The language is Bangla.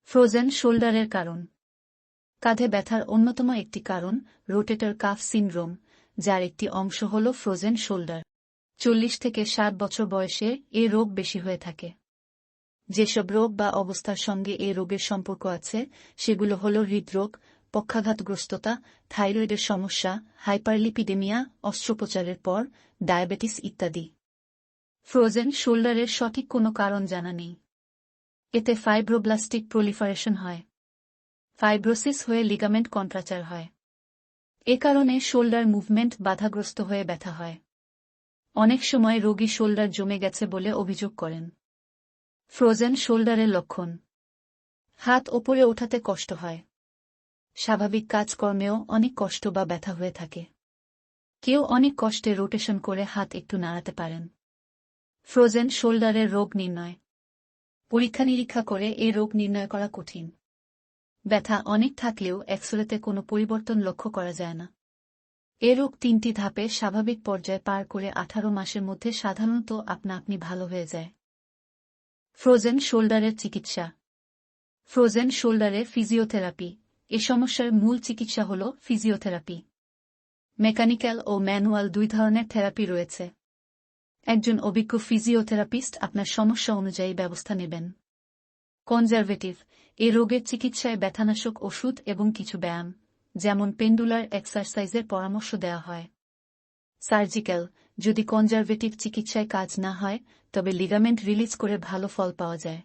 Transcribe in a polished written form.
ফ্রোজেন শোল্ডারের কারণ। কাঁধে ব্যথার অন্যতম একটি কারণ রোটেটর কাফ সিনড্রোম, যার একটি অংশ হল ফ্রোজেন শোল্ডার। 40 থেকে 60 বছর বয়সে এ রোগ বেশি হয়ে থাকে। যেসব রোগ বা অবস্থার সঙ্গে এ রোগের সম্পর্ক আছে সেগুলো হল হৃদরোগ, পক্ষাঘাতগ্রস্ততা, থাইরয়েডের সমস্যা, হাইপারলিপিডেমিয়া, অস্ত্রোপচারের পর ডায়াবেটিস ইত্যাদি। ফ্রোজেন শোল্ডারের সঠিক কোনো কারণ জানা নেই। এতে ফাইব্রোব্লাস্টিক প্রলিফারেশন হয়, ফাইব্রোসিস হয়ে লিগামেন্ট কন্ট্রাচার হয়। এ কারণে শোল্ডার মুভমেন্ট বাধাগ্রস্ত হয়ে ব্যথা হয়। অনেক সময় রোগী শোল্ডার জমে গেছে বলে অভিযোগ করেন। ফ্রোজেন শোল্ডারের লক্ষণ: হাত ওপরে ওঠাতে কষ্ট হয়, স্বাভাবিক কাজকর্মেও অনেক কষ্ট বা ব্যথা হয়ে থাকে। কেউ অনেক কষ্টে রোটেশন করে হাত একটু নাড়াতে পারেন। ফ্রোজেন শোল্ডারের রোগ নির্ণয়: পরীক্ষা নিরীক্ষা করে এ রোগ নির্ণয় করা কঠিন। ব্যথা অনেক থাকলেও এক্সরেতে কোনো পরিবর্তন লক্ষ্য করা যায় না। এ রোগ 3টি ধাপে স্বাভাবিক পর্যায় পার করে 18 মাসের মধ্যে সাধারণত আপনা আপনি ভালো হয়ে যায়। ফ্রোজেন শোল্ডারের চিকিৎসা: ফ্রোজেন শোল্ডারে ফিজিওথেরাপি। এ সমস্যার মূল চিকিৎসা হল ফিজিওথেরাপি। মেকানিক্যাল ও ম্যানুয়াল 2 ধরনের থেরাপি রয়েছে। একজন অভিজ্ঞ ফিজিওথেরাপিস্ট আপনার সমস্যা অনুযায়ী ব্যবস্থা নেবেন। কনজারভেটিভ: এ রোগের চিকিৎসায় ব্যথানাশক ওষুধ এবং কিছু ব্যায়াম, যেমন পেন্ডুলার এক্সারসাইজের পরামর্শ দেওয়া হয়। সার্জিক্যাল: যদি কনজারভেটিভ চিকিৎসায় কাজ না হয় তবে লিগামেন্ট রিলিজ করে ভালো ফল পাওয়া যায়।